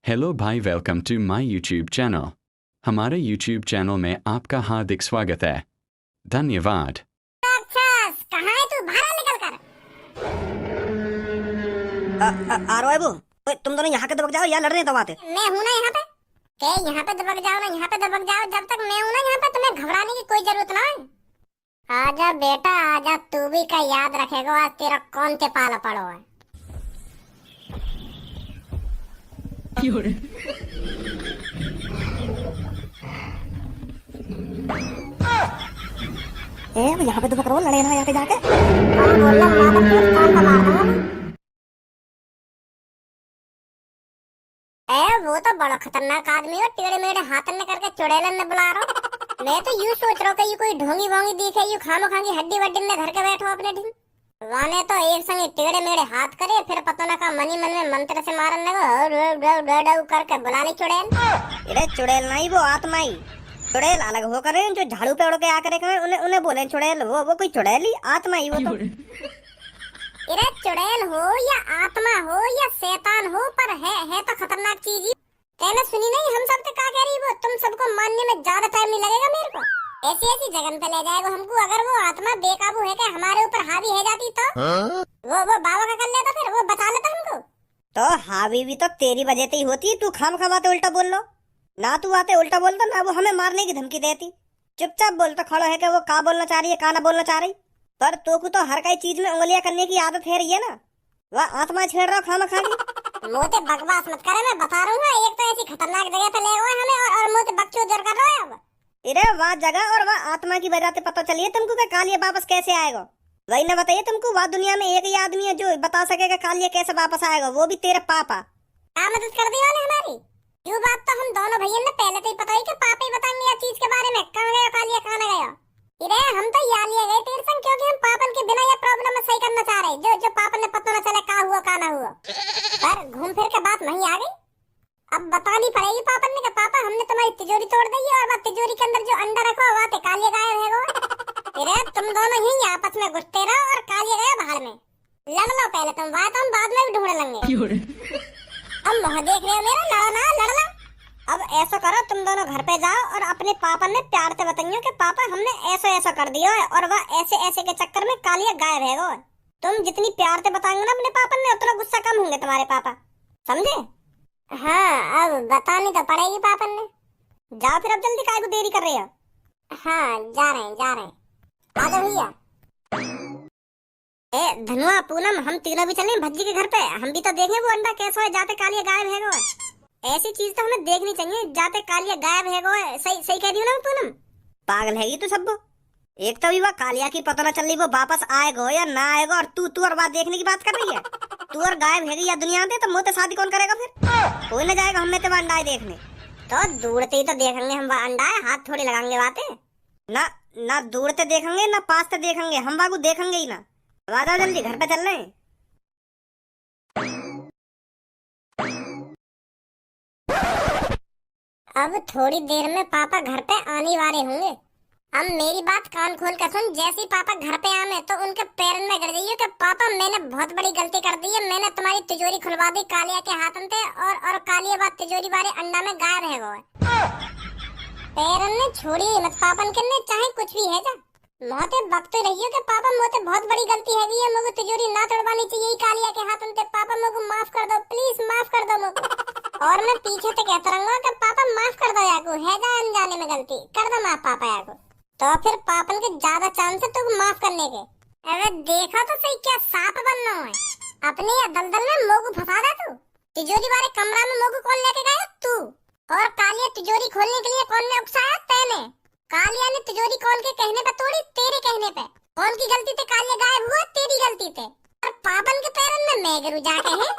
Hello भाई, welcome to my YouTube channel. हमारे YouTube channel में आपका हार्दिक स्वागत है। धन्यवाद। राक्षस कहाँ है तू? बाहर निकल कर। आ रहा है वो। ओए, तुम दोनों यहाँ के दबक जाओ या लड़ने दो बातें। मैं हूँ ना यहाँ पे। यहाँ पे दबक जाओ ना, यहाँ पे दबक जाओ। जब तक मैं हूँ ना यहाँ पे, तुम्हें घबराने की कोई जरूरत ना है। आजा बेटा आजा, तू भी का याद रखेगा आज तेरा कौन से पाला पड़ो है। यहाँ पे दबक रहो, लड़े ना यहाँ जाके। बोलना मादर चोद, कान का मार दूंगा मैं। वो तो बड़ा खतरनाक आदमी है, टेढ़े मेढ़े हाथन ने करके चुड़ैलन ने बुला रहा हूँ। मैं तो यूं सोच रहा हूँ कि ये कोई ढोंगी वोंगी दिखे, यूं खामो खांगी हड्डी वड्डी में धर के बैठो अपने ढीम। वाने तो एक संगे टेढ़े मेढ़े हाथ करे, फिर पता ना का मनी मन में मंत्र से मारन लगो करके बुला ली चुड़ैल। अरे चुड़ैल नहीं, वो आत्मा ही। चुड़ैल अलग हो करे, जो झाड़ू पे उड़ के आकर उन्हें उन्हें बोले चुड़ैल। वो कोई चुड़ैल ही, आत्मा ही वो तो। अरे चुड़ैल हो या आत्मा हो या शैतान हो, पर है तो खतरनाक चीज ही। कहना सुनी नहीं हम सब तो क्या कह रही वो, तुम सबको मानने में ज्यादा टाइम नहीं लगेगा मेरे को। ऐसी ऐसी जगह पे ले जाएगा हमको। अगर वो आत्मा बेकाबू है कि हमारे ऊपर हावी है जाती तो वो बाबा का कर लेता, फिर वो बचा लेता हमको। तो हावी भी तो तेरी वजह से ही होती है। तू खाम खाते उल्टा बोल लो ना, तू आते उल्टा बोलता ना, वो हमें मारने की धमकी देती। चुपचाप बोल तो खड़ो है कि वो का बोलना चाह रही है, का ना बोलना चाह रही। पर तो को तो हर कई चीज में उंगलियां करने की आदत है रही है ना। वह आत्मा छेड़ रहा खामा खागी। मोटे बकवास मत करे, मैं बता रहा हूँ। एक तो ऐसी खतरनाक जगह पे ले गए हमें और मोटे बकचोद कर रहे हो अब। अरे वह जगह और वह आत्मा की वजह से पता चलिए तुमको कि कालिया वापस कैसे आएगा। वही ना बताइए तुमको, वह दुनिया में एक ही आदमी है जो बता सकेगा कालिया कैसे वापस आएगा, वो भी तेरे पापा। क्या मदद कर दी वाले हमारी? ये बात तो हम दोनों भैया ने पहले से ही पता ही कि पापा ही बताएंगे या चीज के बारे में। कहाँ गया कालिया, कहाँ गया? अरे हम तो यहाँ लिए गए तेरे संग, क्योंकि हम पापन के बिना ये प्रॉब्लम में सही करना चाह रहे। जो पापन ने पता न चले का हुआ का ना हुआ। पर घूम फिर के बात नहीं आ गई। अब बतानी पड़ेगी पापन ने कि पापा हमने तुम्हारी तिजोरी तोड़ दी है, और वह तिजोरी के अंदर जो अंडा रखा हुआ थे कालिया गायब है वो। अरे तुम दोनों ही आपस में घुसते रहो और कालिया गया बाहर में। लड़ लो पहले तुम, बात हम बाद में भी ढूंढ लेंगे। अब मुँह देख रहे हो मेरा, लड़ो ना लड़ना। अब ऐसा करो, तुम दोनों घर पे जाओ और अपने पापा ने प्यार से बताइए कि पापा हमने ऐसा ऐसा कर दिया है, और वह ऐसे ऐसे के चक्कर में कालिया गायब है वो। तुम जितनी प्यार से बताएंगे ना अपने पापा ने, उतना गुस्सा कम होंगे तुम्हारे पापा, समझे? हाँ अब बतानी तो पड़ेगी पापन ने। जाओ फिर अब जल्दी, काहे को देरी कर रही हो? हाँ जा रहे हैं। आ जाओ भैया। ए धनुआ पूनम, हम तीनों भी चलें भज्जी के घर पे। हम भी तो देखें वो अंडा कैसा है जाते कालिया गायब है वो। ऐसी चीज तो हमें देखनी चाहिए, जाते कालिया गायब है वो। सही सही कह रही हो ना पूनम? पागल हैगी तू सब। एक तो भी वह कालिया की पता न चल रही वो वापस आएगा या ना आएगा, और तू और बात देखने की बात कर रही है। तू और गायब हैगी या दुनिया में, तो मुझसे शादी कौन करेगा फिर? कोई न जाएगा हमें तो अंडा देखने। तो दूर से ही तो देखेंगे हम, वह अंडा है, हाथ थोड़ी लगाएंगे बातें ना। ना दूर से देखेंगे ना पास से देखेंगे, हम बाबू देखेंगे ही ना। आ जाओ जल्दी, घर पे चल रहे हैं। अब थोड़ी देर में पापा घर पे आने वाले होंगे। अब मेरी बात कान खोल कर सुन। जैसे ही पापा घर पे आए तो उनके पैर में गिर जाइए कि पापा मैंने बहुत बड़ी गलती कर दी है। मैंने तुम्हारी तिजोरी खुलवा दी कालिया के हाथन से, और कालिया बात तिजोरी बारे अंडा में गायब है वो। पैरन ने छोड़ी मत पापन के ने, चाहे कुछ भी है जा। मोते बकते रहियो कि पापा मोते बहुत बड़ी गलती है ये, मुझे तिजोरी ना तोड़वानी चाहिए कालिया के हाथन से। पापा मुझे माफ कर दो, प्लीज माफ कर दो मुझे। और मैं पीछे से कहता रहूंगा कि पापा माफ कर दो याको, है जा अनजाने में गलती कर दो माफ पापा याको। तो फिर पापन के ज्यादा चांस है तुम माफ करने के। अरे देखा तो सही, क्या सांप बनना है अपने या दलदल में मोगू फंसा दे तू। तिजोरी वाले कमरा में मोगू कौन लेके गया? तू। और कालिया तिजोरी खोलने के लिए कौन ने उकसाया? तैने। कालिया ने तिजोरी कौन के कहने पे तोड़ी? तेरे कहने पे। कौन की गलती थी कालिया गायब हुआ? तेरी गलती थी। और पापन के पैरन में मैं गिरू जाके है।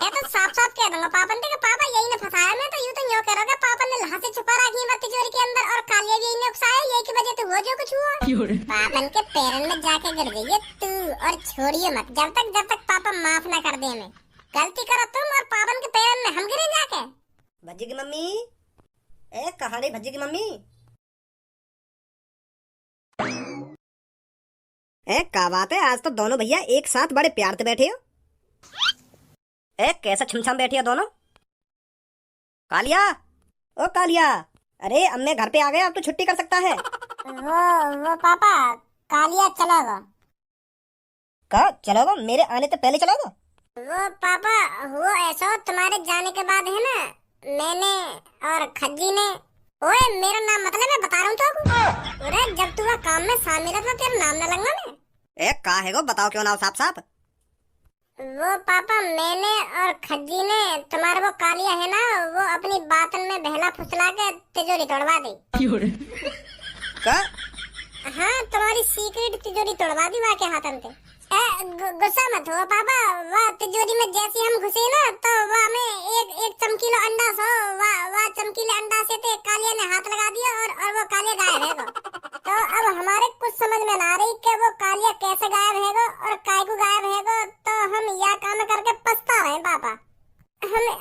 ये तो साफ साफ कह दूंगा पापन के पापा यही ने फंसाया। मैं तो यूं करोगे पापन ने लहा से छुपा रखी है तिजोरी के अंदर, और कालिया भी यही ने उकसाया, यही की वजह से हुआ जो कुछ हुआ। पापन के पैरन में जाके गिर गई तू, और छोड़िए मत जब तक पापा माफ ना कर दे हमें। गलती करो तुम और पापन के पैरन में हम गिरे जाके। भज्जी की मम्मी, ए कहाँ रही भज्जी की मम्मी? क्या बात है, आज तो दोनों भैया एक साथ बड़े प्यार से बैठे हो। कैसा छमछम बैठी हो दोनों? कालिया, ओ कालिया, अरे अम्मे घर पे आ गए, अब तो छुट्टी कर सकता है। वो पापा, कालिया चलोगा। कहा चलोगा? मेरे आने से पहले चलोगा? वो पापा, वो ऐसा तुम्हारे जाने के बाद है ना, मैंने और खज्जी ने, ओए मेरा नाम मतलब मैं बता रहा हूँ तो, अरे जब तू वहाँ काम में शामिल था तेरा नाम न लगा मैं। ए का है गो, बताओ क्यों ना साफ साफ। वो पापा, मैंने और खज्जी ने तुम्हारा वो कालिया है ना, वो अपनी बातन में बहला फुसला के तिजोरी तोड़वा दी। का? हाँ, तुम्हारी सीक्रेट तिजोरी तोड़वा दी वहाँ के हाथन से। गुस्सा मत हो पापा, वह तिजोरी में जैसे हम घुसे ना तो वह में एक चमकीला अंडा सो, वह चमकीले अंडा से ते कालिया ने हाथ लगा दिया और वो कालिया गायब है गो। तो अब हमारे कुछ समझ में ना रही कि वो कालिया कैसे गायब है गो और काय को गायब है गो, तो हम यह काम करके पछता रहे पापा।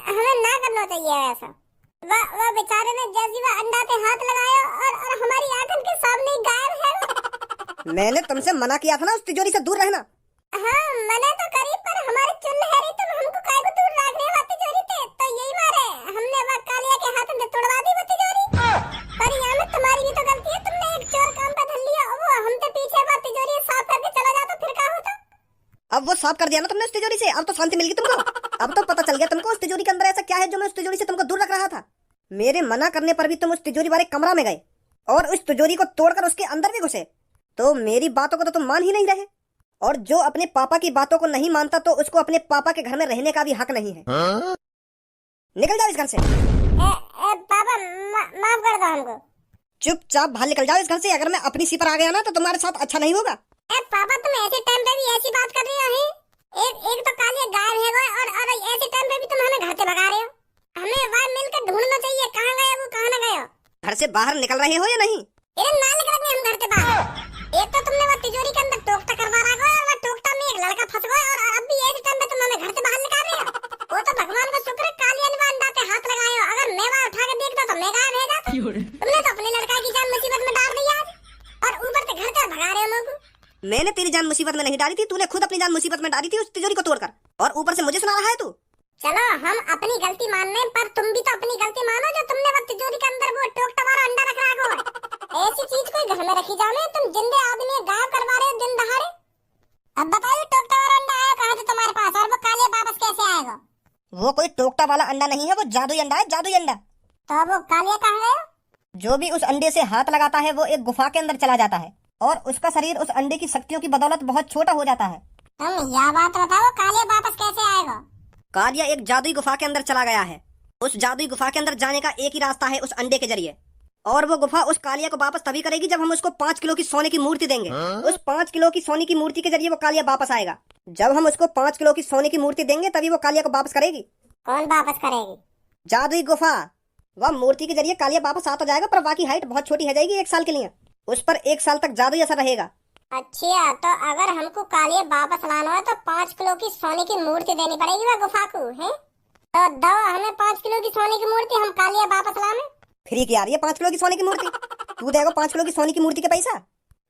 हमें ना करना चाहिए ऐसा। वह बेचारे ने जैसे वह अंडा पे हाथ लगाया और हमारी आंखों के सामने गायब है। मैंने तुमसे मना किया था ना उस तिजोरी से दूर रहना। हाँ, मना तो करी, पर हमारे चुल है रही, तुम हमको काय को दूर रख रहे हो तिजोरी से, तो यही मारे हमने वह कालिया के हाथों से तोड़वा दी वो तिजोरी। पर यहाँ में तुम्हारी भी तो गलती है, तुमने एक चोर काम पे धर लिया, वो हमसे पीछे वह तिजोरी साफ करके चला जाता फिर क्या होता। अब वो साफ कर दिया ना तुमने उस तिजोरी से, अब तो शांति मिल गई तुमको। अब तो पता चल गया तुमको उस तिजोरी के अंदर ऐसा क्या है जो मैं उस तिजोरी से तुमको दूर रख रहा था। मेरे मना करने पर भी तुम उस तिजोरी वाले कमरा में गए और उस तिजोरी को तोड़कर उसके अंदर भी घुसे, तो मेरी बातों को तो तुम मान ही नहीं रहे। और जो अपने पापा की बातों को नहीं मानता तो उसको अपने पापा के घर में रहने का भी हक नहीं है। निकल जाओ इस घर से। पापा माफ कर दो हमको। चुपचाप बाहर निकल जाओ इस घर से, अगर मैं अपनी सी पर आ गया ना तो तुम्हारे साथ अच्छा नहीं होगा। पापा, तुम ऐसे टाइम पे भी ऐसी बात कर रहे हो? एक तो कालिया गायब है और ऐसे टाइम पे भी तुम हमें घर से भगा रहे हो। हमें वहाँ मिलकर ढूंढना चाहिए, कहाँ गए वो, कहाँ न गए। घर से बाहर निकल रहे हो या नहीं? ना निकलेंगे हम घर से बाहर। एक तो तुमने वो तिजोरी के अंदर टोकता करवा रखा है और वो टोकता में एक लड़का फंस गया और अब भी एक टाइम पे तुम हमें घर से बाहर निकाल रहे हो। वो तो भगवान का शुक्र है कालिया ने अंडा पे हाथ लगाए हो, अगर मैं वहाँ उठा के देखता तो मैं गायब है जाता। तुमने तो अपने लड़का की जान मुसीबत में डाल दी आज, और ऊपर से घर से भगा रहे हो लोग। मैंने तेरी जान मुसीबत में नहीं डाली थी, तूने खुद अपनी जान मुसीबत में डाली थी उस तिजोरी को तोड़कर, और ऊपर से मुझे सुना रहा है तू। चलो हम अपनी गलती मान लें, पर तुम भी तो अपनी गलती मानो जो तुमने वो तिजोरी के अंदर वो टोकता वाला अंडा रख रखा है। ऐसी चीज कोई घर में रखी जाने, तुम जिंदे आदमी गायब करवा रहे हो दिन दहाड़े। अब बताइए टोकता वाला अंडा आया कहाँ से तुम्हारे पास, और वो कालिया वापस कैसे आएगा? वो कोई टोकता वाला अंडा नहीं है, वो जादुई अंडा है, जादुई अंडा। तो वो कालिया कहाँ गया? जो भी उस अंडे से हाथ लगाता है वो एक गुफा के अंदर चला जाता है और उसका शरीर उस अंडे की शक्तियों की बदौलत बहुत छोटा हो जाता है। तुम यह बात बताओ, कालिया वापस कैसे आएगा? कालिया एक जादुई गुफा के अंदर चला गया है। उस जादुई गुफा के अंदर जाने का एक ही रास्ता है, उस अंडे के जरिए, और वो गुफा उस कालिया को वापस तभी करेगी जब हम उसको 5 किलो की सोने की मूर्ति देंगे। उस 5 किलो की सोने की मूर्ति के जरिए वो कालिया वापस आएगा। जब हम उसको 5 किलो की सोने की मूर्ति देंगे तभी वो कालिया को वापस करेगी। कौन वापस करेगी? जादुई गुफा। वह मूर्ति के जरिए कालिया वापस आ तो जाएगा, पर बाकी हाइट बहुत छोटी है जाएगी 1 साल के लिए। उस पर 1 साल तक जादुई असर रहेगा। अच्छा, तो अगर हमको कालिया वापस लाना है तो 5 किलो की सोने की मूर्ति देनी पड़ेगी वह गुफा को, है? तो दो हमें 5 किलो की सोने की मूर्ति, हम कालिया वापस लाने। फ्री की आ रही है 5 किलो की सोने की मूर्ति? तू देगा 5 किलो की सोने की मूर्ति के पैसा?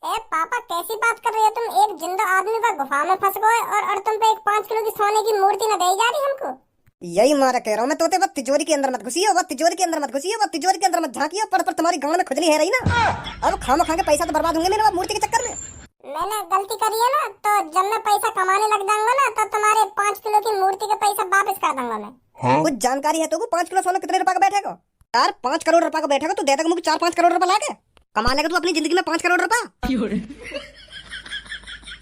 ए पापा, कैसी बात कर रहे हो तुम? एक जिंदा आदमी वह गुफा में फंस गए और तुम पे एक 5 किलो की सोने की मूर्ति न दी जा रही हमको। यही मारा कह रहा हूँ मैं तोते, वह तिजोरी के अंदर मत घुसिए, वह तिजोरी के अंदर मत घुसिए, वह तिजोरी के अंदर मत झांकिए, पर तुम्हारी गांड में खुजली है रही ना। अब खामा खा के पैसा तो बर्बाद होंगे मेरे वह मूर्ति के चक्कर में। मैंने गलती करी है ना, तो जब मैं पैसा कमाने लग जाऊंगा ना तो तुम्हारे 5 किलो की मूर्ति के पैसा वापस कर दूंगा मैं। कुछ जानकारी है तो 5 किलो सोना कितने रुपए का बैठेगा? यार 5 करोड़ रुपए का बैठेगा, तो दे देगा मुझे 4-5 करोड़ रुपए लाके कमा लेगा तू अपनी जिंदगी में 5 करोड़ रुपए।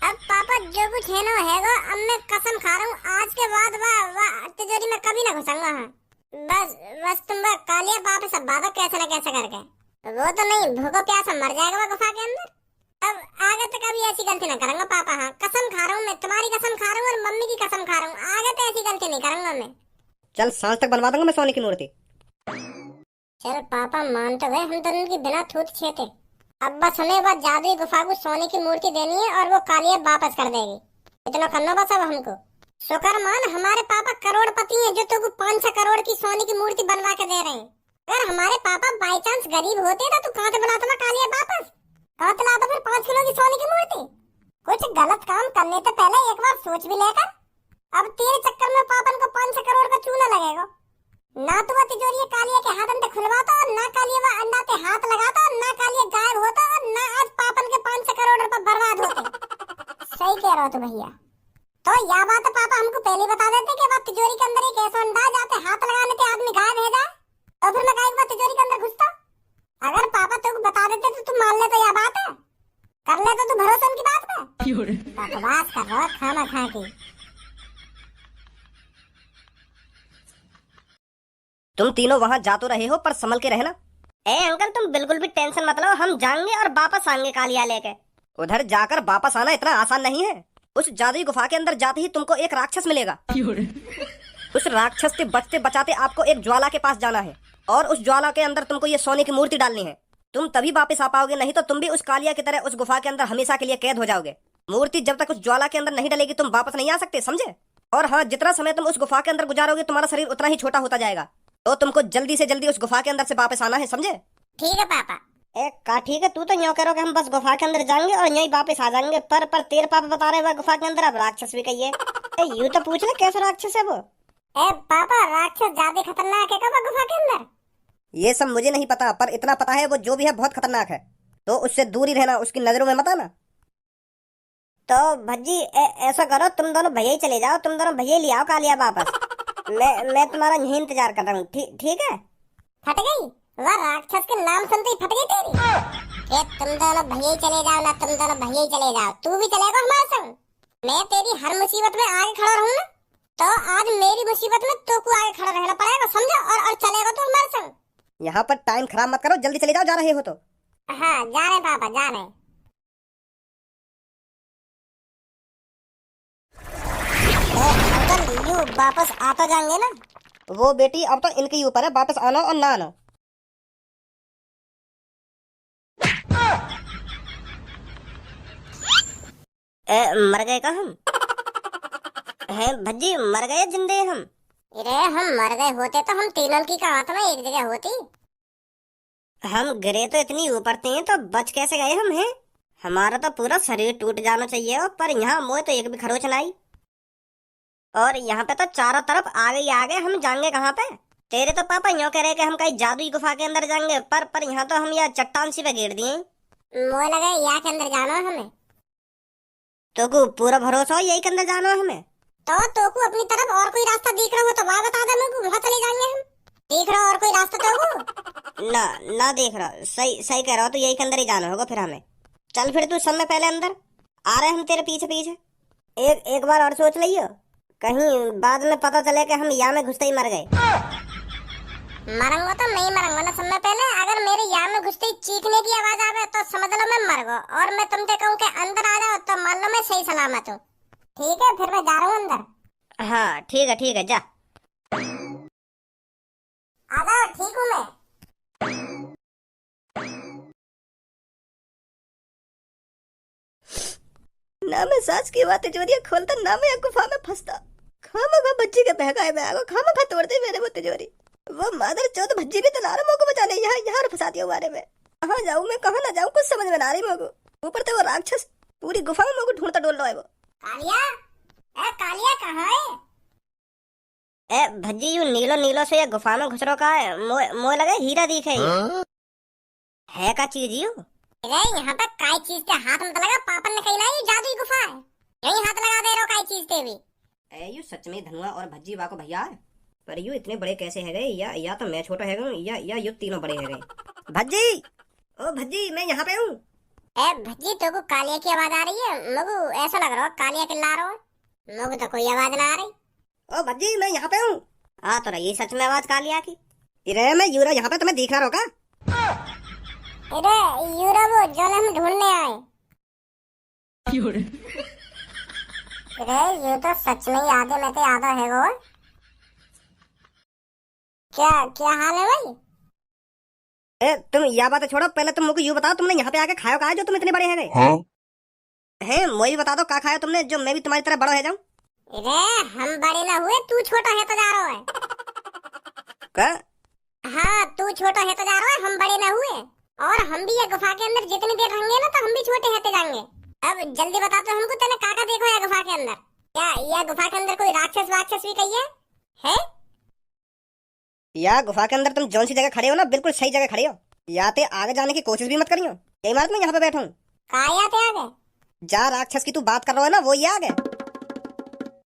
अब पापा जो कुछ है ना हैगा, अब मैं कसम खा रहा हूँ आज के बाद वाह तिजोरी में कभी ना घुसूंगा। बस तुम कालिया वापस अब बाबा कैसे ना कैसे करके, वो तो नहीं भूखो प्यासा मर जाएगा वो गुफा के अंदर। अब आगे तो कभी ऐसी गलती ना करूंगा पापा। हाँ, कसम खा रहा हूँ मैं, तुम्हारी कसम खा रहा हूँ और मम्मी की कसम खा रहा हूँ, आगे तो ऐसी गलती नहीं करूंगा मैं। चल सांझ तक बनवा दूंगा मैं सोने की मूर्ति। चल पापा मान तो गए, हम तो उनकी बिना थूत छेते। अब बस हमें वह जादुई गुफा को सोने की मूर्ति देनी है और वो कालिया वापस कर देगी। इतना करना बस अब हमको। शुक्र मान हमारे पापा करोड़पति हैं जो तुमको 5-6 करोड़ की सोने की मूर्ति बनवा के दे रहे हैं। अगर हमारे पापा बाई चांस गरीब होते तो तू कहाँ से बुलाता ना कालिया वापस? कहाँ से लाता फिर 5 किलो की सोने की मूर्ति? कुछ गलत काम करने से पहले एक बार सोच भी लेकर। अब तेरे चक्कर में पापन को 5-6 करोड़ का चूना लगेगा ना, तो वह तिजोरी कालिया जाते हाथ लगाता और ना कालिया गायब होता और ना आज पापन के 500 करोड़ रुपए बर्बाद होते। सही कह रहे हो तू भैया। तो यह बात पापा हमको पहले बता देते कि बात तिजोरी के अंदर एक ऐसा अंदाज आते हाथ लगाने पे आदमी गायब हो जाए, तो फिर मैं काहे तिजोरी के अंदर घुसता। अगर पापा तुमको बता देते तो तुम मान लेते। यह बात है कर ले तो तू भरोसा उनकी बात पे। बकवास कर रहा खाना खा के। तुम तीनों वहाँ जा तो रहे हो पर संभल के रहना। ए अंकल तुम बिल्कुल भी टेंशन मत लो, हम जाएंगे और वापस आएंगे कालिया लेके। उधर जाकर वापस आना इतना आसान नहीं है। उस जादुई गुफा के अंदर जाते ही तुमको एक राक्षस मिलेगा। उस राक्षस से बचते बचाते आपको एक ज्वाला के पास जाना है और उस ज्वाला के अंदर तुमको ये सोने की मूर्ति डालनी है। तुम तभी वापस आ पाओगे, नहीं तो तुम भी उस कालिया की तरह उस गुफा के अंदर हमेशा के लिए कैद हो जाओगे। मूर्ति जब तक उस ज्वाला के अंदर नहीं डलेगी तुम वापस नहीं आ सकते, समझे। और हाँ, जितना समय तुम उस गुफा के अंदर गुजारोगे तुम्हारा शरीर उतना ही छोटा होता जाएगा। तो तुमको जल्दी से जल्दी उस गुफा के अंदर से वापस आना है, समझे। ठीक है पापा। ठीक है, तू तो यूँ करो कि हम बस गुफा के अंदर जाएंगे और यहीं वापस आ जाएंगे। पर तेरे पापा बता रहे हैं गुफा के अंदर अब राक्षस भी कहिए। यूँ तो पूछ ले कैसा राक्षस है वो। पापा राक्षस ज्यादा खतरनाक है क्या गुफा के अंदर? ये सब मुझे नहीं पता, पर इतना पता है वो जो भी है बहुत खतरनाक है, तो उससे दूर ही रहना, उसकी नजरों में मत आना। तो भज्जी ऐसा करो, तुम दोनों भैया ही चले जाओ, तुम दोनों भैया ले आओ कालिया वापस। मैं तुम्हारा यही इंतजार कर रहा हूँ। ठीक है। फट गई वह राक्षस के नाम सुनते ही फट गई तेरी। तुम दोनों भैया ही चले जाओ ना, तुम दोनों भैया ही चले जाओ। तू भी चलेगा हमारे संग। मैं तेरी हर मुसीबत में आगे खड़ा रहूँ ना, तो आज मेरी मुसीबत में तो को आगे खड़ा रहना पड़ेगा, समझो। और चलेगा तो हमारे संग। यहाँ पर टाइम खराब मत करो, जल्दी चले जाओ, जा रहे हो तो। हाँ जा रहे पापा, जा रहे। अंकल यू वापस आता जाएंगे ना? वो बेटी अब तो इनके ऊपर है, वापस आना और ना आना। मर गए का हम हैं भज्जी, मर गए जिंदे हम। अरे हम मर गए होते तो हम तीनों की आत्मा एक जगह होती। हम गिरे तो इतनी ऊपर थे तो बच कैसे गए हम हैं? हमारा तो पूरा शरीर टूट जाना चाहिए हो, पर यहाँ मोए तो एक भी खरोच नहीं। और यहाँ पे तो चारों तरफ आगे ही आगे, हम जाएंगे कहाँ पे? तेरे तो पापा यूँ कह रहे कि हम कहीं जादुई गुफा के अंदर जाएंगे, पर यहाँ तो हम यह चट्टान सी पे गिर दिए। मोए लगे यहाँ के अंदर जाना है हमें। तो को पूरा भरोसा हो यही के अंदर जाना है हमें? तो को अपनी तरफ और कोई रास्ता दिख रहा हो तो वहाँ बता दे, मेरे को वहाँ चले जाएंगे हम। दिख रहा और कोई रास्ता तो को? ना देख रहा, सही कह रहा हो, तो यही के अंदर ही जाना होगा फिर हमें। चल फिर तू सब में पहले अंदर, आ रहे हम तेरे पीछे पीछे। एक बार और सोच लियो, कहीं बाद में पता चले कि हम यहाँ में घुसते ही मर गए। मरूंगा तो मैं ही मरूंगा ना सब में पहले। अगर मेरे यहाँ में घुसते ही चीखने की आवाज आवे तो समझ लो मैं मर गया, और मैं तुमसे कहूँ कि अंदर आ जाओ तो मान लो मैं सही सलामत हूँ। ठीक है, फिर मैं जा रहा हूँ अंदर। हाँ ठीक है, जा। आ जाओ, ठीक हूँ मैं। ना मैं सास की बातें तिजोरियां खोलता, ना मैं गुफा में फंसता। खामखा बच्ची के बहकाए में आगो, खामखा तोड़ते मेरे वो तिजोरी। वो मादर चौथ भज्जी भी तो ला रहा मोको बचाने, यहाँ फंसा दिया बारे में। कहाँ जाऊँ मैं, कहाँ ना जाऊँ, कुछ समझ में ना रही मोको। ऊपर तो वो राक्षस पूरी गुफा में मोको ढूंढता डोल रहा है वो। कालिया कहाँ है? भज्जी यू नीलो से ये गुफा में घुस रखा है, मोए लगे हीरा दिखे। है का चीज यू? यहाँ पे काई चीज के हाथ मत लगा, पापन ने कही ना ये जादुई गुफा है, यही हाथ लगा दे रहो काई चीज ते भी। यू सच में धनुआ और भज्जी वाको भैया है, पर यू इतने बड़े कैसे है गए? या तो मैं छोटा है गए, या यू तीनों बड़े है गए। भज्जी, ओ भज्जी, मैं यहाँ पे हूँ। भज्जी तो को कालिया की आवाज आ रही है, मगु ऐसा लग रहा है कालिया चिल्ला रहा है। मगु तो कोई आवाज ना आ रही। ओ भज्जी, मैं यहाँ पे हूँ। हाँ तो रही सच में आवाज कालिया की। इरे मैं यूरा यहाँ पे तुम्हें दिख रहा होगा। अरे यूरा वो जो हम ढूंढने आए। अरे ये तो सच में आधे में तो आधा है वो। क्या हाल है भाई? तुम यह बात छोड़ो, पहले तुम मुझे यूँ बताओ, तुमने यहाँ पे आके खाया कहा जो तुम इतने बड़े हैं गए? हाँ? हैं मुझे बता दो, क्या खाया तुमने जो मैं भी तुम्हारी तरह बड़ा है जाऊँ? अरे हम बड़े ना हुए, तू छोटा है तो जा रहा है। क्या? हाँ तू छोटा है तो जा रहा है, हम बड़े ना हुए। और हम भी ये गुफा के अंदर जितनी देर रहेंगे ना तो हम भी छोटे होते जाएंगे। अब जल्दी बता तो हमको, तेने काका देखो ये गुफा के अंदर? क्या यह गुफा के अंदर कोई राक्षस भी कही है? या गुफा के अंदर तुम जौन सी जगह खड़े हो ना, बिल्कुल सही जगह खड़े हो। याते आगे जाने की कोशिश भी मत करियो। यही इमारत में यहाँ पे बैठा हूँ। कहाँ याते आ गए? जा राक्षस की तू बात कर रहा है ना, वो ये आ गए।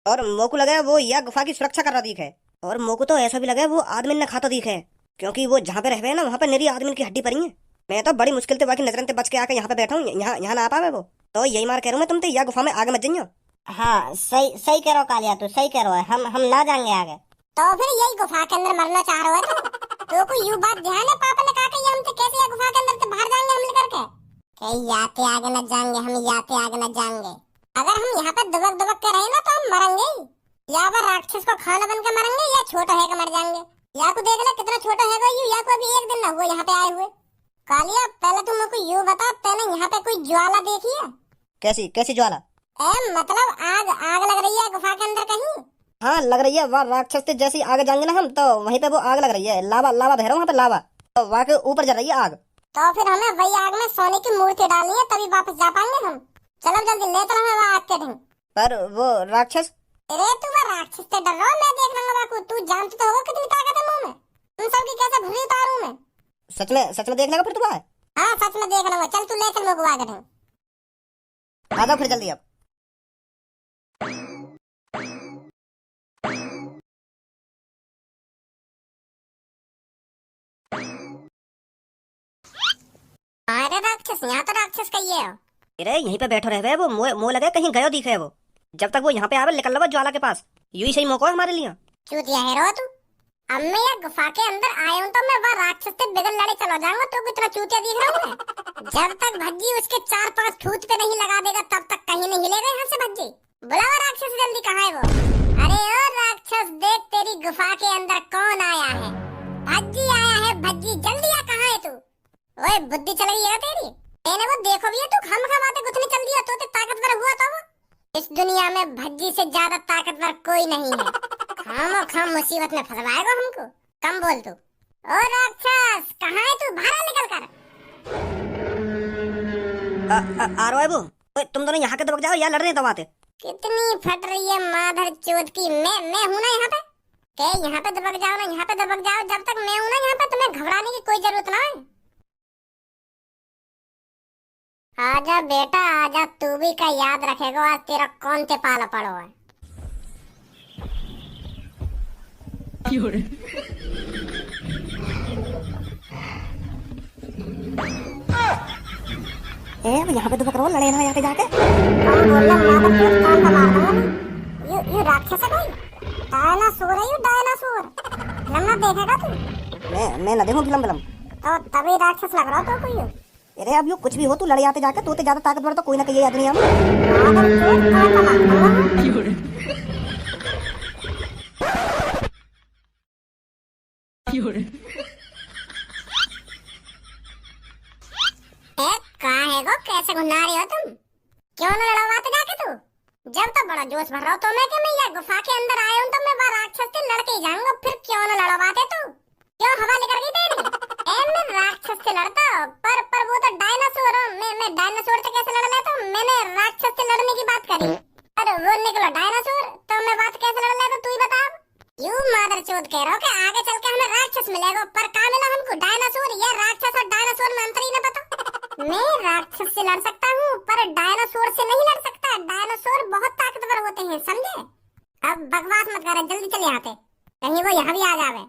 और मोको लगा वो यह गुफा की सुरक्षा कर रहा दिख है। और मोको तो ऐसा भी लगा वो आदमी ने खाता दिख है, क्योंकि वो जहाँ पे रह ना वहाँ पे निरी आदमी की हड्डी पड़ी है। मैं तो बड़ी मुश्किल से बाकी नजरन से बच के आके यहाँ पे बैठा हूँ, यहाँ ना आ पावे वो। तो यही मार कह रहा हूँ मैं तुम तो यह गुफा में आगे मत जाइयो। हाँ सही सही कह रहा हो कालिया, तू सही कह रहा है। हम ना जाएंगे आगे। तो फिर यही गुफा के अंदर मरना चाह रहा है तो कोई यूं बात ध्यान है पापा ने कहा कि हम तो कैसे ये गुफा के अंदर से बाहर जाएंगे हम लेकर के? कहीं याते आगे न जाएंगे, हम याते आगे न जाएंगे। अगर हम यहाँ पे दुबक दुबक के रहे ना तो हम मरेंगे, या फिर राक्षस को खाना बन के मरेंगे, या छोटा है के मर जाएंगे। या को देख ले कितना छोटा है यू, या को अभी एक दिन ना हुआ यहाँ पे आए हुए। कालिया पहले तुम मेरे को यूं बता, पहले यहाँ पे कोई ज्वाला देखी है? कैसी कैसी ज्वाला? मतलब आग लग रही है गुफा के अंदर कहीं? हाँ लग रही है, वहाँ राक्षस से जैसे आगे जाएंगे ना हम तो वहीं पे वो आग लग रही है। लावा लावा बह रहा वहाँ पे लावा, तो वहाँ के ऊपर जा रही है आग। तो फिर हमें वही आग में सोने की मूर्ति डालनी है, तभी वापस जा पाएंगे हम। चलो जल्दी ले चलो हमें वहाँ आग के ढंग। पर वो राक्षस? अरे तू वो राक्षस से डर रहा, मैं देख लूंगा बाकू। तू जानती तो होगा कितनी ताकत है मुंह में। तुम सबकी कैसे भूरी उतारूं मैं? सच में देख लेगा फिर तू वहाँ? हाँ सच में देख लूंगा। चल तू ले चल मेरे को आगे ढंग। आ जाओ फिर जल्दी अब। अरे राक्षस, यहाँ तो राक्षस का ही है। अरे यहीं पे बैठो रहे वो, मुँह लगे कहीं गयो दिखे वो। जब तक वो यहाँ पे आवे निकल लो ज्वाला के पास, यही सही मौका है हमारे लिए। चूतिया है रो तू। अब मैं ये गुफा के अंदर आया हूँ तो मैं वहाँ राक्षस से बिगड़ लड़े चला जाऊंगा। तो कितना चूतिया दिख रहा हूँ मैं। जब तक भज्जी उसके 4-5 ठूत पे नहीं लगा देगा तब तक कहीं नहीं हिलेगा यहाँ से भज्जी। बुलावा राक्षस जल्दी, कहाँ है वो? अरे ओ राक्षस देख तेरी गुफा के अंदर कौन आया है। भज्जी आया है, भज्जी जल्दी आ, कहाँ है तू? ओए बुद्धि चल गई है तेरी? मैंने वो देखो भी है तू खम बातें कुछ नहीं चल दिया तो ताकतवर हुआ तो वो। इस दुनिया में भज्जी से ज्यादा ताकतवर कोई नहीं है। खाम मुसीबत में फंसवाएगा हमको। कम बोल तू। ओ राक्षस कहाँ है तू? बाहर निकल कर। आ रहा है वो। तुम दोनों यहाँ के दबक जाओ या लड़ रहे हैं दबाते। कितनी फट रही है माधर चोद की। मैं हूँ ना यहाँ पे। के यहाँ पे दबक जाओ ना, यहाँ पे दबक जाओ। जब तक मैं हूँ ना यहाँ पे तुम्हें घबराने की कोई जरूरत ना है। आजा बेटा आजा, तू भी का याद रखेगा आज तेरा कौन ते पाला पड़ो है। यहाँ पे दबक रहो, लड़े ना यहाँ पे जाके। कौन बोल रहा है? माधर चोद कान का मार दूंगा। यू राक्षस है कोई? डायनासोर है यू, डायनासोर। फिल्म ना देखेगा तू? मैं ना देखूं फिल्म। तो तभी राक्षस लग रहा तो कोई हो। अरे अब यू कुछ भी हो, तू लड़े आते जाके। तू तो ज्यादा ताकतवर तो कोई ना कही आदमी हम। कहाँ है वो? कैसे घुना रही हो तुम? क्यों ना लड़वाते जाके तू? जब तक बड़ा जोश भर रहा हो तो मैं ये गुफा के अंदर आया हूँ तो मैं वहाँ राक्षस से लड़के ही जाऊंगा। फिर क्यों ना लड़वाते तू? क्यों हवा लेकर गई तेरी? मैं राक्षस से लड़ता पर वो तो डायनासोर है। मैं डायनासोर से कैसे लड़ लेता हूँ? मैंने राक्षस से लड़ने की बात करी। अरे वो निकलो डायनासोर, तो मैं बात कैसे लड़ लेता तू ही बता। यूं मादर चोद कह रहा हो कि आगे चल के हमें राक्षस मिलेगा, पर कहाँ मिला हमको? डायनासोर। या राक्षस और डायनासोर में अंतर ही न पता। मैं राक्षस से लड़ सकता हूँ पर डायनासोर से नहीं लड़ सकता। डायनासोर बहुत ताकतवर होते हैं, समझे? अब बकवास मत कर, जल्दी चल यहाँ पे, कहीं वो यहाँ भी आ जावे।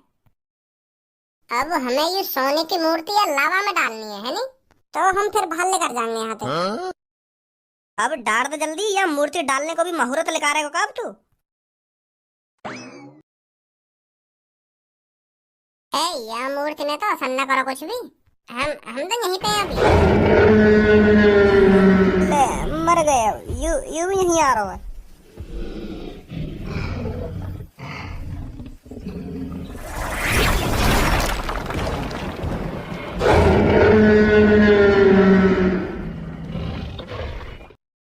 अब हमें ये सोने की मूर्ति या लावा में डालनी है नहीं? तो हम फिर बाहर लेकर जाएंगे यहाँ पे। अब डाल दे जल्दी, या मूर्ति डालने को भी मुहूर्त लेकर आएगा कब तू? या मूर्ति ने तो असर न करो कुछ भी। हम तो यहीं पे हैं अभी। ले मर गए। यू यहीं आ रहा है।